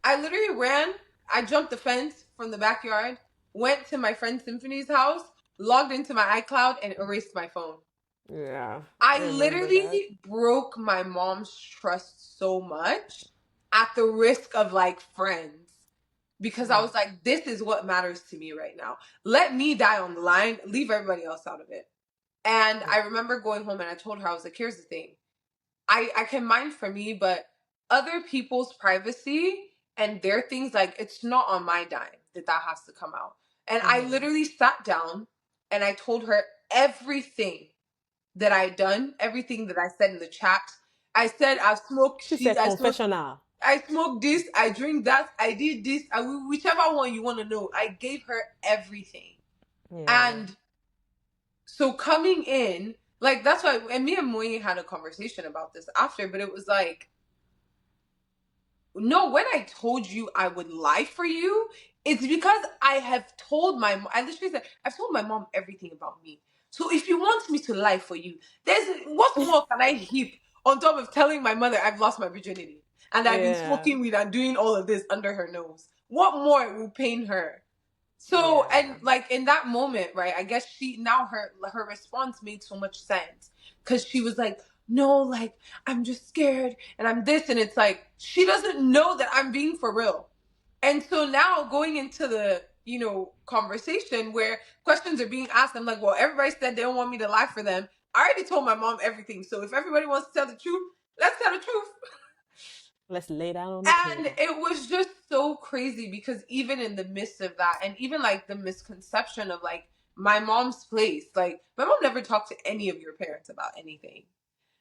I literally ran. I jumped the fence from the backyard, went to my friend Symphony's house, logged into my iCloud, and erased my phone. Yeah, I I remember that. literally broke my mom's trust so much at the risk of like friends, because I was like, this is what matters to me right now. Let me die on the line, leave everybody else out of it. And I remember going home and I told her, I was like, here's the thing. I can mind for me, but other people's privacy and their things, like, it's not on my dime that has to come out. And I Mm-hmm. literally sat down and I told her everything that I done, everything that I said in the chat. I said I smoked She shit, said confessional. I smoked this, I drink that, I did this, whichever one you want to know. I gave her everything. Yeah. And so coming in, like, that's why, and me and Moyi had a conversation about this after, but it was like, no, when I told you I would lie for you, it's because I have told my mom, I literally said, I've told my mom everything about me. So if you want me to lie for you, there's what more can I heap on top of telling my mother I've lost my virginity and I've been Yeah. smoking weed and doing all of this under her nose? What more will pain her? So, and Yeah. like in that moment, right? I guess her response made so much sense, because she was like, "No, like, I'm just scared and I'm this," and it's like she doesn't know that I'm being for real. And so now going into the conversation where questions are being asked, I'm like, well, everybody said they don't want me to lie for them. I already told my mom everything. So if everybody wants to tell the truth, let's tell the truth. Let's lay down on the And table. it was just so crazy because even in the midst of that, and even like the misconception of like my mom's place, like my mom never talked to any of your parents about anything.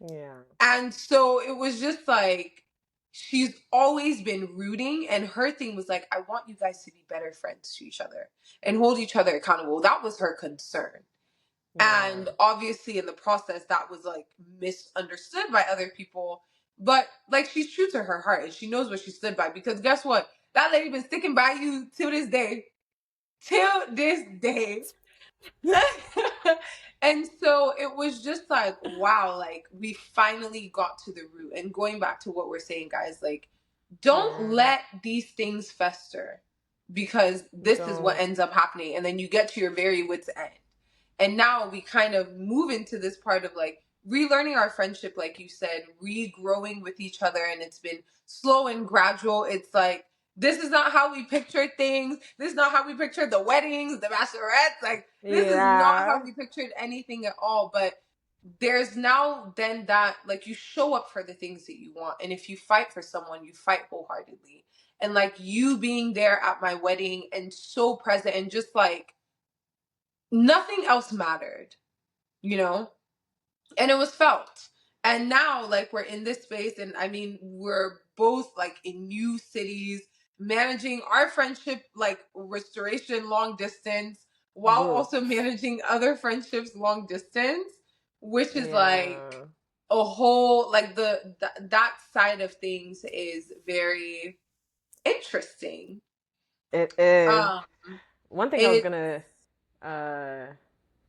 Yeah. And so it was just like, she's always been rooting, and her thing was like, I want you guys to be better friends to each other and hold each other accountable. That was her concern. Yeah. And obviously in the process that was like misunderstood by other people, but like she's true to her heart and she knows what she stood by, because guess what, that lady been sticking by you till this day. And so it was just like, wow, like we finally got to the root. And going back to what we're saying, guys, like, don't Yeah. let these things fester, because this is what Don't. ends up happening. And then you get to your very wits end. And now we kind of move into this part of like relearning our friendship, like you said, regrowing with each other. And it's been slow and gradual. It's like, this is not how we pictured things. This is not how we pictured the weddings, the bachelorettes. Like, this is not how Yeah. we pictured anything at all. But there's now then that, like, you show up for the things that you want. And if you fight for someone, you fight wholeheartedly. And like you being there at my wedding and so present, and just like nothing else mattered, you know? And it was felt. And now, like, we're in this space, and I mean, we're both like in new cities, managing our friendship, like restoration long distance, while Boo. also managing other friendships long distance, which is like Yeah. a whole, like, that side of things is very interesting. It is. Um, One thing I was it, gonna uh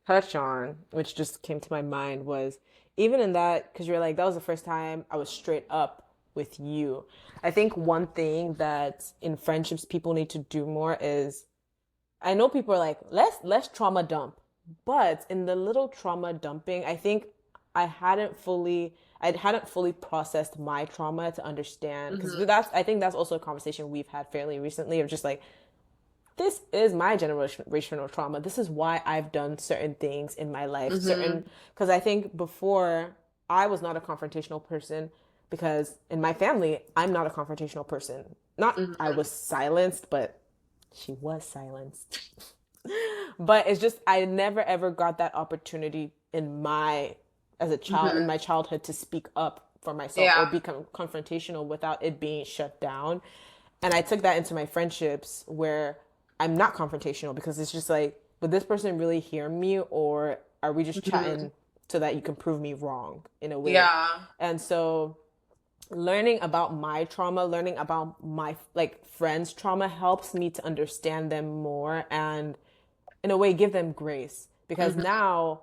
touch on, which just came to my mind, was even in that, because you're like, that was the first time I was straight up with you. I think one thing that in friendships people need to do more is, I know people are like, let's trauma dump. But in the little trauma dumping, I think I hadn't fully processed my trauma to understand, because mhm, I think that's also a conversation we've had fairly recently of just like, this is my generational trauma. This is why I've done certain things in my life. mhm, Because I think before I was not a confrontational person, because in my family, I'm not a confrontational person. Not I mhm, was silenced, but she was silenced. But it's just, I never ever got that opportunity as a child, in mhm. my childhood, to speak up for myself or Yeah. become confrontational without it being shut down. And I took that into my friendships where I'm not confrontational, because it's just like, would this person really hear me, or are we just Mhm. chatting so that you can prove me wrong in a way? Yeah. And so learning about my trauma, learning about my like friends' trauma helps me to understand them more and in a way give them grace, because Mhm. now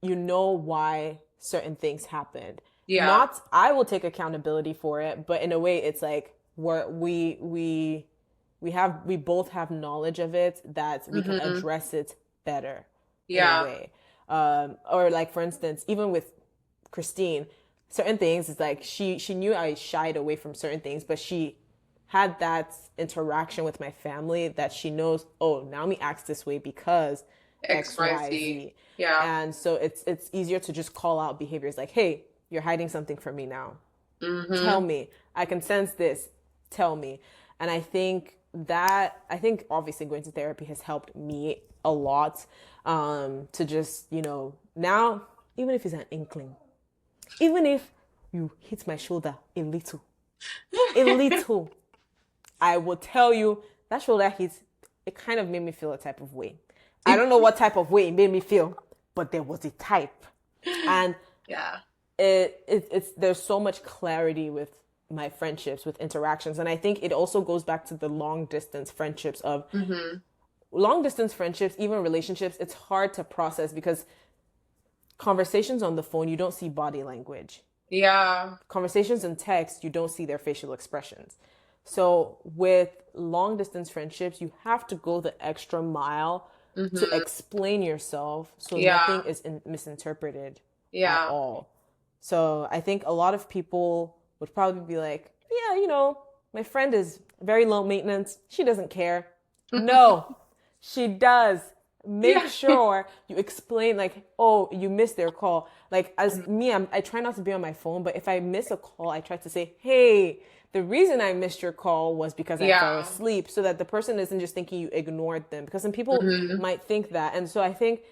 you know why certain things happened. Yeah. Not I will take accountability for it, but in a way it's like we both have knowledge of it, that we can Mhm. address it better in a Yeah. way. Or like for instance, even with Christine, certain things, it's like she knew I shied away from certain things, but she had that interaction with my family that she knows, oh, Naomi acts this way because X, Y, XYZ. Z. Yeah. And so it's easier to just call out behaviors like, hey, you're hiding something from me now. Tell Mhm. me. I can sense this. Tell me. And I think obviously going to therapy has helped me a lot, to just, now, even if it's an inkling, even if you hit my shoulder a little, I will tell you that shoulder hit, it kind of made me feel a type of way. I don't know what type of way it made me feel, but there was a type. And Yeah. it's there's so much clarity with my friendships, with interactions. And I think it also goes back to the Mhm. long distance friendships, even relationships. It's hard to process because conversations on the phone, you don't see body language. Yeah. Conversations in text, you don't see their facial expressions. So with long distance friendships, you have to go the extra mile to Mhm. explain yourself so nothing Yeah. is misinterpreted at Yeah. all. So I think a lot of people would probably be like, yeah, my friend is very low maintenance. She doesn't care. No, she does. Make Yeah. sure you explain, like, oh, you missed their call. Like, as Mhm. me, I try not to be on my phone, but if I miss a call, I try to say, hey, the reason I missed your call was because I fell Yeah. asleep, so that the person isn't just thinking you ignored them, because some people Mhm. might think that. And so I think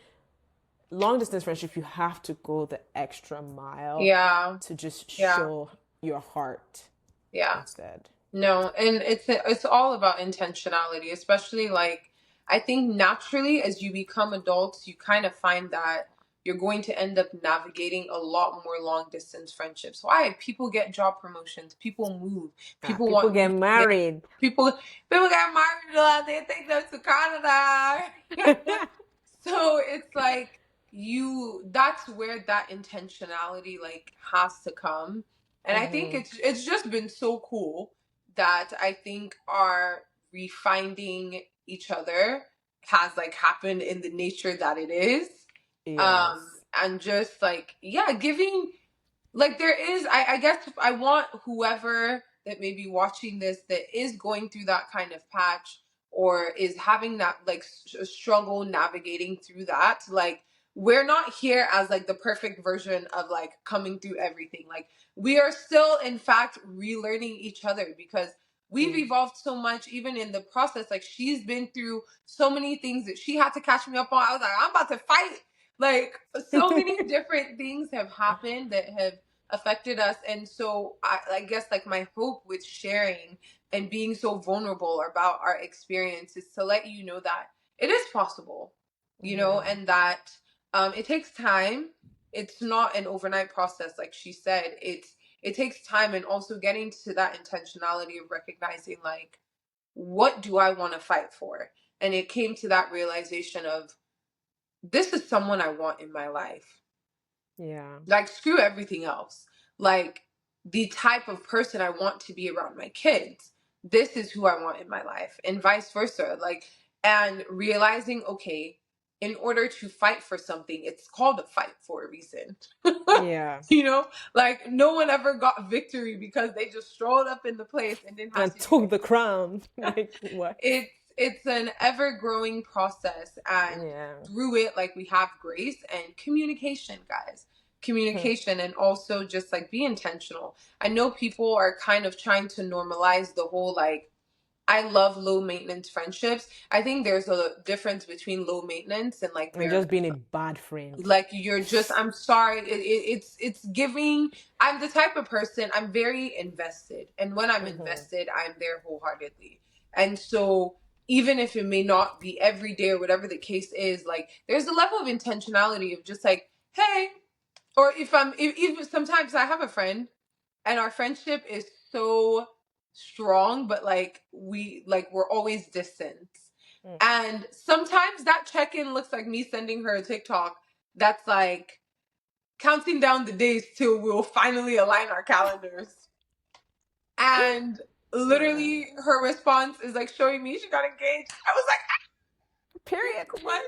long distance friendship, you have to go the extra mile Yeah. to just Yeah. show your heart Yeah. instead. No, and it's all about intentionality, especially like I think naturally as you become adults, you kind of find that you're going to end up navigating a lot more long distance friendships. Why? People get job promotions, people move, people People want get new married. people people get married a lot, they take them to Canada. So it's like that's where that intentionality like has to come. And I think Hmm. it's just been so cool that I think our refinding each other has like happened in the nature that it is. Yes. And just like, yeah, giving, like, there is, I guess I want whoever that may be watching this that is going through that kind of patch or is having that like struggle navigating through that, like, we're not here as like the perfect version of like coming through everything. Like, we are still in fact relearning each other because we've Mm. evolved so much even in the process. Like, she's been through so many things that she had to catch me up on. I was like, I'm about to fight Like so many different things have happened that have affected us. And so I guess like my hope with sharing and being so vulnerable about our experience is to let you know that it is possible, Yeah. and that it takes time. It's not an overnight process, like she said. It takes time, and also getting to that intentionality of recognizing like, what do I want to fight for? And it came to that realization of, this is someone I want in my life. Yeah. Like, screw everything else. Like, the type of person I want to be around my kids, this is who I want in my life, and vice versa. Like, and realizing, okay, in order to fight for something, it's called a fight for a reason. Yeah. Like, no one ever got victory because they just strolled up in the place and didn't have And to do took the anything. crown. Like what? It's an ever growing process, and Yeah. through it, like, we have grace and communication, guys. Communication, and also just like be intentional. I know people are kind of trying to normalize the whole like, I love low maintenance friendships. I think there's a difference between low maintenance and like And very, just being a bad friend. like, you're just, I'm sorry, it's giving. I'm the type of person, I'm very invested, and when I'm Mm-hmm. invested, I'm there wholeheartedly. And so even if it may not be every day or whatever the case is, like, there's a level of intentionality of just like, hey. Or if sometimes I have a friend and our friendship is so strong, but like we're always distant. Mm. And sometimes that check-in looks like me sending her a TikTok that's like counting down the days till we'll finally align our calendars. And Yeah. literally her response is like showing me she got engaged. I was Period. like, what?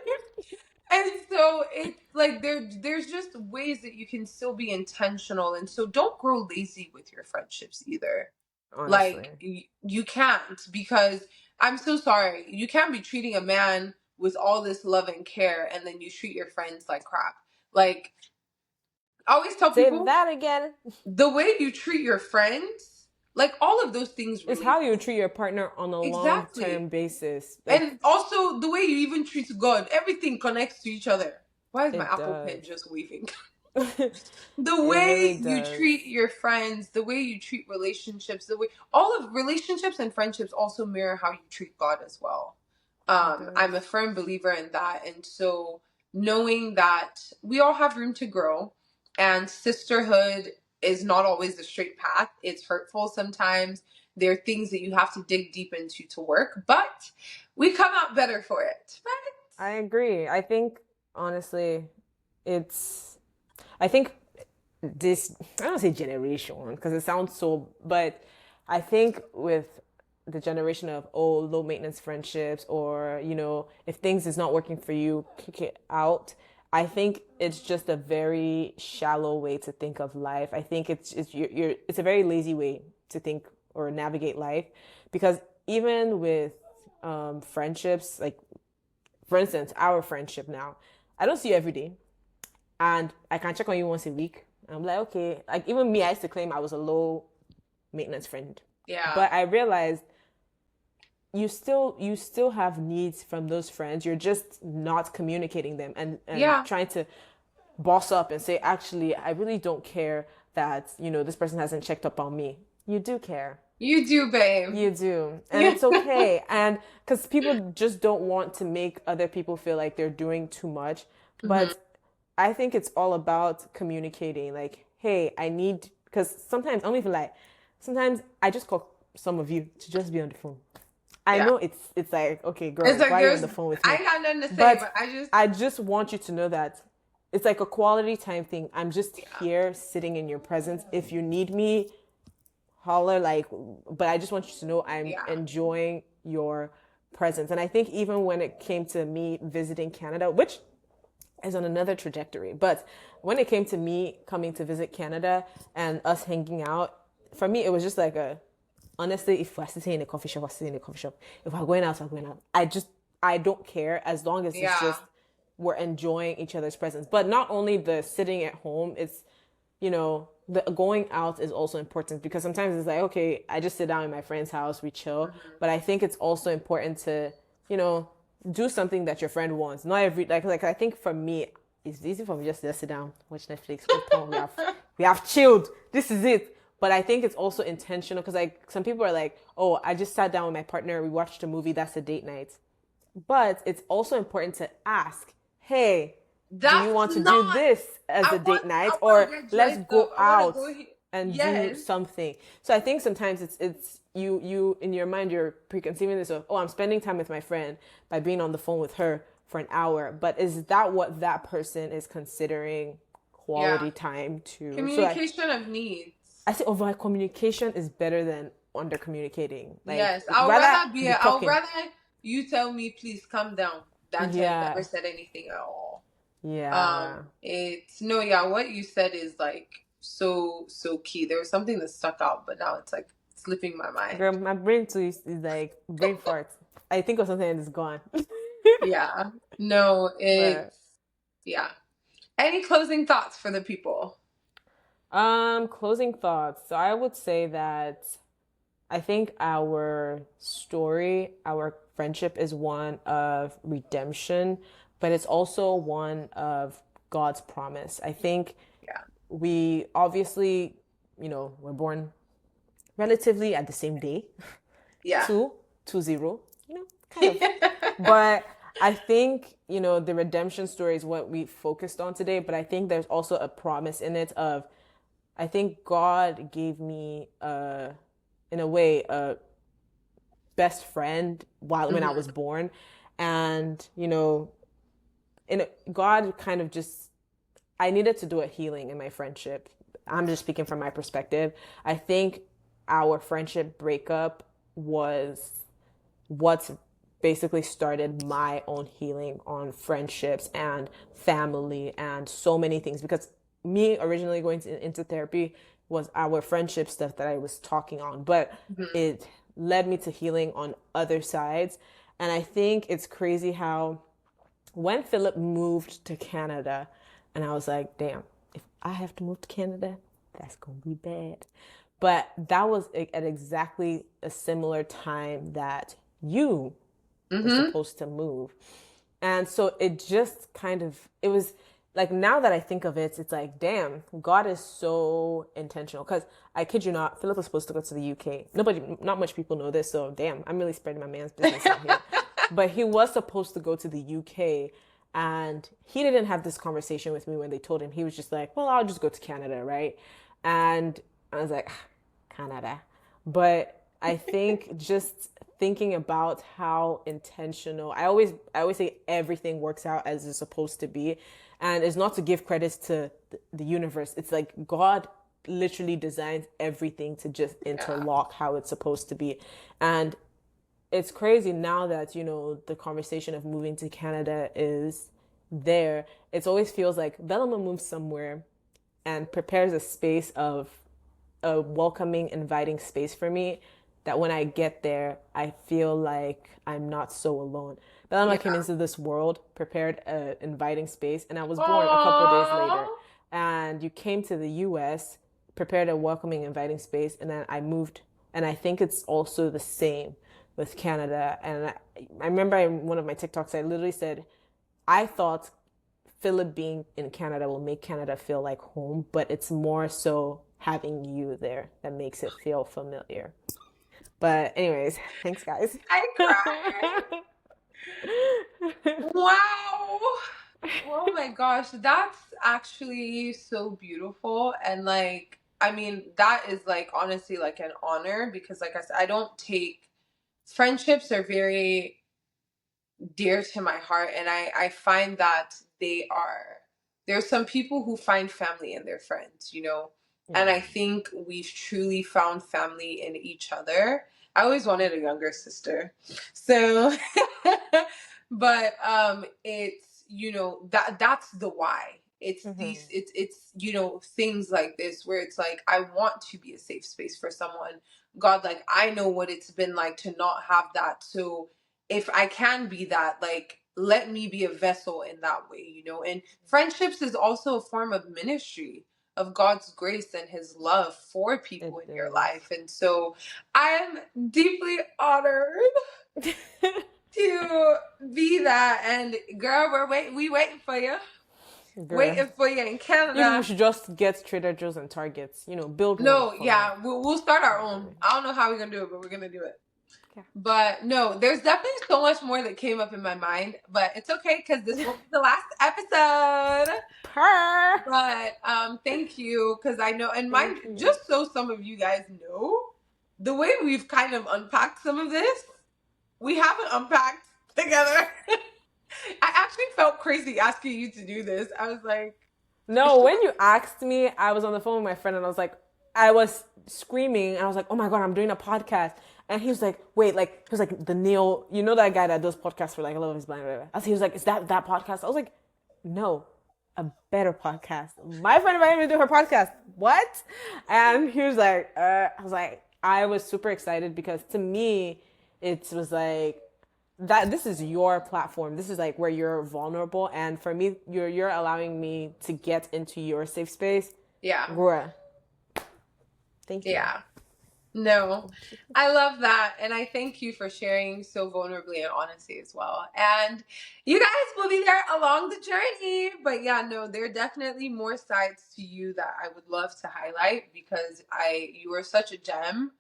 And so it's like there's just ways that you can still be intentional, and so don't grow lazy with your friendships either. Honestly. Like, you can't, because I'm so sorry, you can't be treating a man with all this love and care and then you treat your friends like crap. Like, I always tell Say people, that again. the way you treat your friends, like, all of those things It's relate. how you treat your partner on a long term Exactly. basis. And Like also the way you even treat God, everything connects to each other. Why is my it Apple Pen does. just waving? It The really way you does. treat your friends, the way you treat relationships, the way all of relationships and friendships also mirror how you treat God as well. It I'm does. a firm believer in that. And so knowing that we all have room to grow, and sisterhood is not always the straight path. It's hurtful sometimes. There are things that you have to dig deep into to work, but we come out better for it, right? I agree. I think honestly, it's I think this I don't say generation because it sounds so, but I think with the generation of low maintenance friendships, or if things is not working for you, kick it out. I think it's just a very shallow way to think of life. I think it's a very lazy way to think or navigate life, because even with friendships, like for instance our friendship now, I don't see you every day, and I can check on you once a week. I'm like, okay. Like even me, I used to claim I was a low maintenance friend, Yeah. but I realized you still have needs from those friends. You're just not communicating them, and Yeah. trying to boss up and say, actually, I really don't care that this person hasn't checked up on me. You do care. You do, babe. You do. And Yeah. it's okay. And because people just don't want to make other people feel like they're doing too much. Hmm. But I think it's all about communicating. Like, hey, I need, because sometimes, I don't even lie, sometimes I just call some of you to just be on the phone. I Yeah. know it's like, okay, It's girl, like, why are you on the phone with I me? ain't got nothing to say, But but I just, I just want you to know that it's like a quality time thing. I'm just yeah. here sitting in your presence. If you need me, holler, like, but I just want you to know I'm Yeah. enjoying your presence. And I think even when it came to me visiting Canada, which is on another trajectory, but when it came to me coming to visit Canada and us hanging out, for me it was just like a, honestly, if we're sitting in a coffee shop, we're sitting in a coffee shop. If we're going out, we're going out. I don't care, as long as it's Yeah. just we're enjoying each other's presence. But not only the sitting at home, it's the going out is also important, because sometimes it's like, okay, I just sit down in my friend's house, we chill. Hmm. But I think it's also important to, you know, do something that your friend wants. Not every, like I think for me, it's easy for me just to sit down, watch Netflix, watch porn. We have chilled. This is it. But I think it's also intentional because like some people are like, oh, I just sat down with my partner, we watched a movie, that's a date night. But it's also important to ask, hey, do you That's want to do not. this as a date I night, want or to get let's dressed go up. I want to out go here. and do Yes. something? So I think sometimes it's you in your mind you're preconceiving this of, oh, I'm spending time with my friend by being on the phone with her for an hour, but is that what that person is considering Yeah. quality time too? So Communication of needs. I say over communication is better than under communicating. Like Yes. I'll rather rather be. be I'll talking. rather you tell me, please calm down, than to have never Yeah. said anything at all. Yeah. It's no, yeah, what you said is like so key. There was something that stuck out, but now it's like slipping my mind. Girl, my brain too is like brain fart. I think of something and it's gone. Yeah. No, But it's yeah. Any closing thoughts for the people? closing thoughts. So I would say that I think our story, our friendship is one of redemption, but it's also one of God's promise. I think Yeah. we obviously, were born relatively at the same day, Yeah. two, 2-0, kind of. But I think, the redemption story is what we focused on today, but I think there's also a promise in it of, I think God gave me, in a way, a best friend when I was Hmm. born. And, God kind of just, I needed to do a healing in my friendship. I'm just speaking from my perspective. I think our friendship breakup was what's basically started my own healing on friendships and family and so many things, because me originally going into therapy was our friendship stuff that I was talking on, but Hmm. it led me to healing on other sides. And I think it's crazy how when Philip moved to Canada, and I was like, damn, if I have to move to Canada, that's going to be bad. But that was at exactly a similar time that you were Hmm. supposed to move. And so it just kind of, it was like, now that I think of it, it's like, damn, God is so intentional. Because I kid you not, Philip was supposed to go to the UK. Not much people know this. So damn, I'm really spreading my man's business out here. But he was supposed to go to the UK. And he didn't have this conversation with me when they told him. He was just like, well, I'll just go to Canada, right? And I was like, Canada. But I think just thinking about how intentional, I always say everything works out as it's supposed to be. And it's not to give credits to the universe. It's like God literally designs everything to just Yeah. interlock how it's supposed to be. And it's crazy now that, the conversation of moving to Canada is there. It always feels like Velma moves somewhere and prepares a space of a welcoming, inviting space for me, that when I get there, I feel like I'm not so alone. Belema came Yeah. into this world, prepared an inviting space, and I was born a couple days later. Aww. And you came to the US, prepared a welcoming, inviting space, and then I moved. And I think it's also the same with Canada. And I remember in one of my TikToks, I literally said, I thought Philip being in Canada will make Canada feel like home, but it's more so having you there that makes it feel familiar. But anyways, thanks guys. I cried. Wow. Oh my gosh, that's actually so beautiful. And like, I mean, that is like honestly like an honor because, like I said, I don't take friendships are very dear to my heart. And I find that there's some people who find family in their friends, you know? And I Yeah. think we've truly found family in each other. I always wanted a younger sister. So, but it's, that's the why. It's these Mm-hmm. it's things like this where it's like I want to be a safe space for someone. God, like I know what it's been like to not have that. So if I can be that, like let me be a vessel in that way, And friendships is also a form of ministry of God's grace and his love for people It in your is. life. And so I'm deeply honored to be that. And girl, we waiting for you. Girl. Waiting for you in Maybe we Canada. should just get Trader Joe's and Targets. Build one No, for her. yeah, we'll start our own. I don't know how we're gonna do it, but we're gonna do it. Yeah. But no, there's definitely so much more that came up in my mind, but it's okay because this won't be the last episode. Purr. But thank you because I know, and mind, Thank you. just so some of you guys know, the way we've kind of unpacked some of this, we haven't unpacked together. I actually felt crazy asking you to do this. I was like, No, when you asked me, I was on the phone with my friend and I was screaming and I was like, oh my God, I'm doing a podcast. And he was like, wait, he was like, the Neil, you know that guy that does podcasts for like, I Love Is Blind, whatever. He was like, is that podcast? I was like, no, a better podcast. My friend invited me to do her podcast. What? And he was like, I was super excited because to me, it was like, that this is your platform. This is like where you're vulnerable, and for me, you're allowing me to get into your safe space. yeah, Bruh. Thank you. yeah. No, I love that. And I thank you for sharing so vulnerably and honestly as well. And you guys will be there along the journey. But yeah, no, there are definitely more sides to you that I would love to highlight because you are such a gem.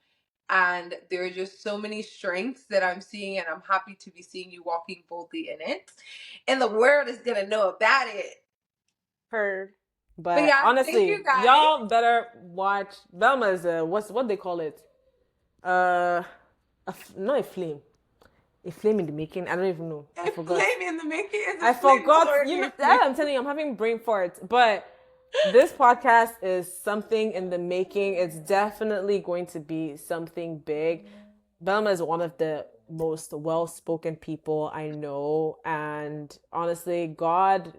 And there are just so many strengths that I'm seeing, and I'm happy to be seeing you walking boldly in it. And the world is going to know about it. Heard. But But yeah, thank honestly, you guys. y'all better watch. Velma's what they call it? Not a flame. A flame in the making. I don't even know. I forgot. Flame in the making is a I flame forgot. forward. I'm telling you, I'm having brain farts. But this podcast is something in the making. It's definitely going to be something big. Belma is one of the most well-spoken people I know, and honestly, God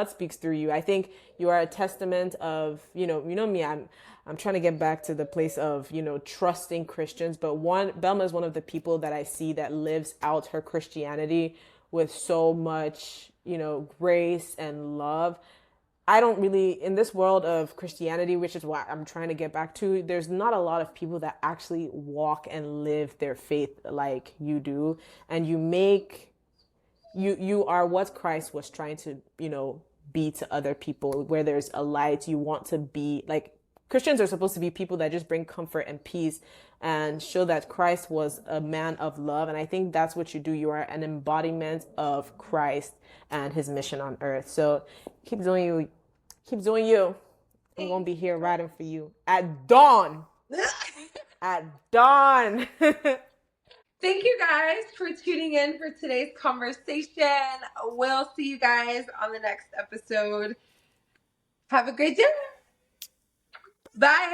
speaks through you. I think you are a testament of, me, I'm trying to get back to the place of, trusting Christians, but Belma is one of the people that I see that lives out her Christianity with so much, grace and love. I don't really, in this world of Christianity, which is what I'm trying to get back to, there's not a lot of people that actually walk and live their faith like you do. And you are what Christ was trying to, be to other people. Where there's a light, you want to be like, Christians are supposed to be people that just bring comfort and peace and show that Christ was a man of love. And I think that's what you do. You are an embodiment of Christ and his mission on earth. So keep doing you. Keep doing you. I'm going to be here riding for you at dawn. At dawn. Thank you guys for tuning in for today's conversation. We'll see you guys on the next episode. Have a great day. Bye.